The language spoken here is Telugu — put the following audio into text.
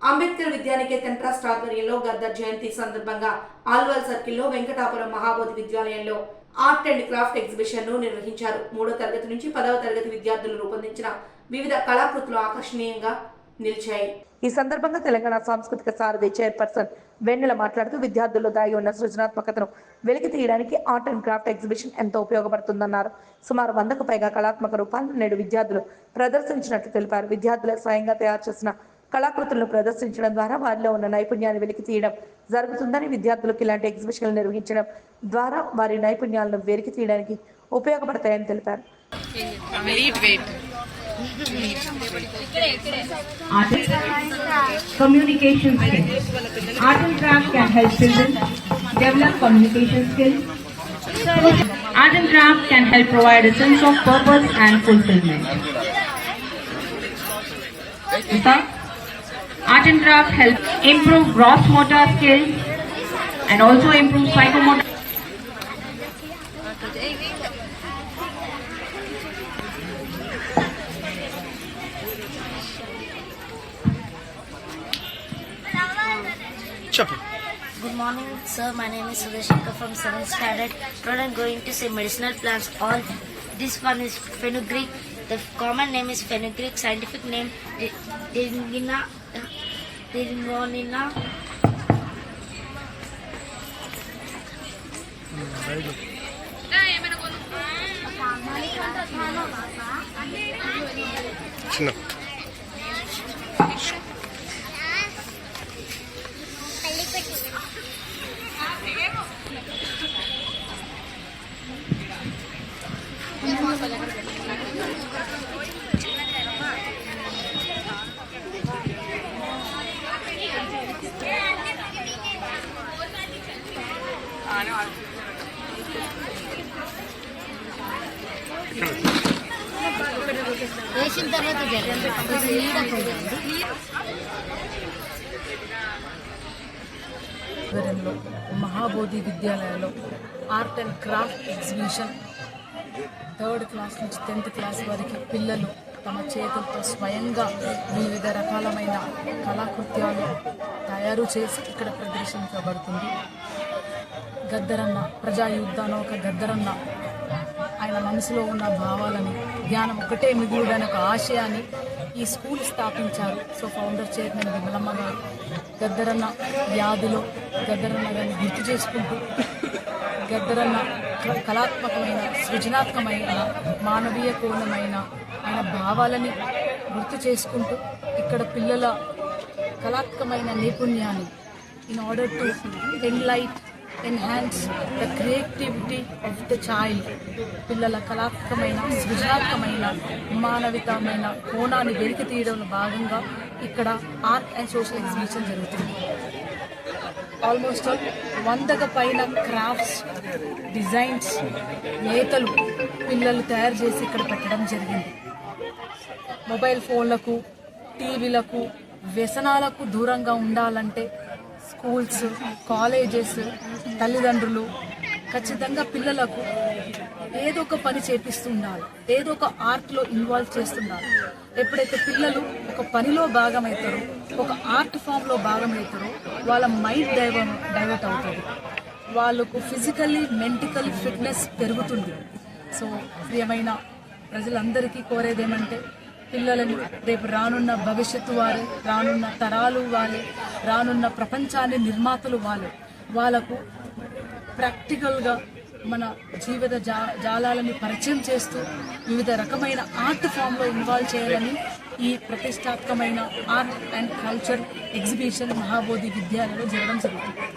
అంబేద్కర్ విద్యానికేతన్ ట్రస్ట్ ఆధ్వర్యంలో గద్దర్ జయంతి సందర్భంగా ఆల్వాల్ సర్కిల్లో వెంకటాపురం మహాబోధి విద్యాలయంలో ఆర్ట్ అండ్ క్రాఫ్ట్ ఎగ్జిబిషన్ ను నిర్వహించారు. 3వ తరగతి నుంచి 10వ తరగతి విద్యార్థులు రూపొందించిన వివిధ కళాకృతులు ఆకర్షణీయంగా నిలిచాయి. ఈ సందర్భంగా తెలంగాణ సాంస్కృతిక సారథి చైర్పర్సన్ వెన్నెల మాట్లాడుతూ విద్యార్థుల్లో దాగి ఉన్న సృజనాత్మకతను వెలికి తీయడానికి ఆర్ట్ అండ్ క్రాఫ్ట్ ఎగ్జిబిషన్ ఎంతో ఉపయోగపడుతుందన్నారు. సుమారు 100కు పైగా కళాత్మక రూపాలను నేడు విద్యార్థులు ప్రదర్శించినట్లు తెలిపారు. విద్యార్థులే స్వయంగా తయారు చేసిన కళాకృతులను ప్రదర్శించడం ద్వారా వారిలో ఉన్న నైపుణ్యాన్ని వెలికి తీయడం జరుగుతుందని, విద్యార్థులకు ఇలాంటి ఎగ్జిబిషన్లు నిర్వహించడం ద్వారా వారి నైపుణ్యాలను వెలికి తీయడానికి ఉపయోగపడతాయని తెలిపారు. Communication skills. Art and craft can help children develop communication skills. Art and craft can help provide a sense of purpose and fulfillment. Art and craft help improve gross motor skills and also improve psychomotor. Good morning, sir. My name is Sudhashika from 7th standard. Today I'm going to say medicinal plants. All this one is fenugreek. The common name is fenugreek. Scientific name Dingina. Very good. Chino. వేసిన తర్వాత మహాబోధి విద్యాలయంలో art and craft exhibition 3rd class నుంచి 10th క్లాస్ వరకు పిల్లలు తమ చేతులతో స్వయంగా వివిధ రకాలమైన కళాకృత్యాలు తయారు చేసి ఇక్కడ ప్రదర్శించబడుతుంది. గద్దరన్న ప్రజాయుద్ధాన ఒక గద్దరన్న ఆయన మనసులో ఉన్న భావాలని, జ్ఞానం ఒకటే మిగులుడని ఒక ఆశయాన్ని ఈ స్కూల్ స్థాపించారు. సో ఫౌండర్ చైర్మన్ విమలమ్మ గారు గద్దరన్న వ్యాధిలో గద్దరన్న గారిని గుర్తు చేసుకుంటూ గద్దరన్న కళాత్మకమైన, సృజనాత్మకమైన, మానవీయ కోణమైన ఆయన భావాలని గుర్తు చేసుకుంటూ ఇక్కడ పిల్లల కళాత్మకమైన నైపుణ్యాన్ని in order to enhance the creativity of the child, పిల్లల కళాత్మకమైన, సృజనాత్మకమైన, మానవికమైన కోణాన్ని వెలికి తీయడంలో భాగంగా ఇక్కడ ఆర్ట్ అండ్ సోషల్ ఎగ్జిబిషన్ జరుగుతుంది. ఆల్మోస్ట్ 100కు పైన క్రాఫ్ట్స్, డిజైన్స్, నేతలు పిల్లలు తయారు చేసి ఇక్కడ పెట్టడం జరిగింది. మొబైల్ ఫోన్లకు, టీవీలకు, వ్యసనాలకు దూరంగా ఉండాలంటే స్కూల్స్, కాలేజెస్, తల్లిదండ్రులు ఖచ్చితంగా పిల్లలకు ఏదో ఒక పని చేపిస్తుండాలి, ఏదో ఒక ఆర్ట్లో ఇన్వాల్వ్ చేస్తుండాలి. ఎప్పుడైతే పిల్లలు ఒక పనిలో భాగమవుతారో, ఒక ఆర్ట్ ఫామ్లో భాగమవుతారో వాళ్ళ మైండ్ డైవర్ట్ అవుతుంది, వాళ్ళకు ఫిజికల్లీ, మెంటల్ ఫిట్నెస్ పెరుగుతుంది. సో ప్రియమైన ప్రజలందరికీ కోరేదేమంటే పిల్లలని రేపు రానున్న భవిష్యత్తు వారే, రానున్న తరాలు వాళ్ళే, రానున్న ప్రపంచాన్ని నిర్మాతలు వాళ్ళకు ప్రాక్టికల్గా మన జీవిత జాలాలని పరిచయం చేస్తూ వివిధ రకమైన ఆర్ట్ ఫామ్లో ఇన్వాల్వ్ చేయాలని ఈ ప్రతిష్టాత్మకమైన art and culture exhibition Mahabodhi విద్యాలయంలో జరగడం జరుగుతుంది.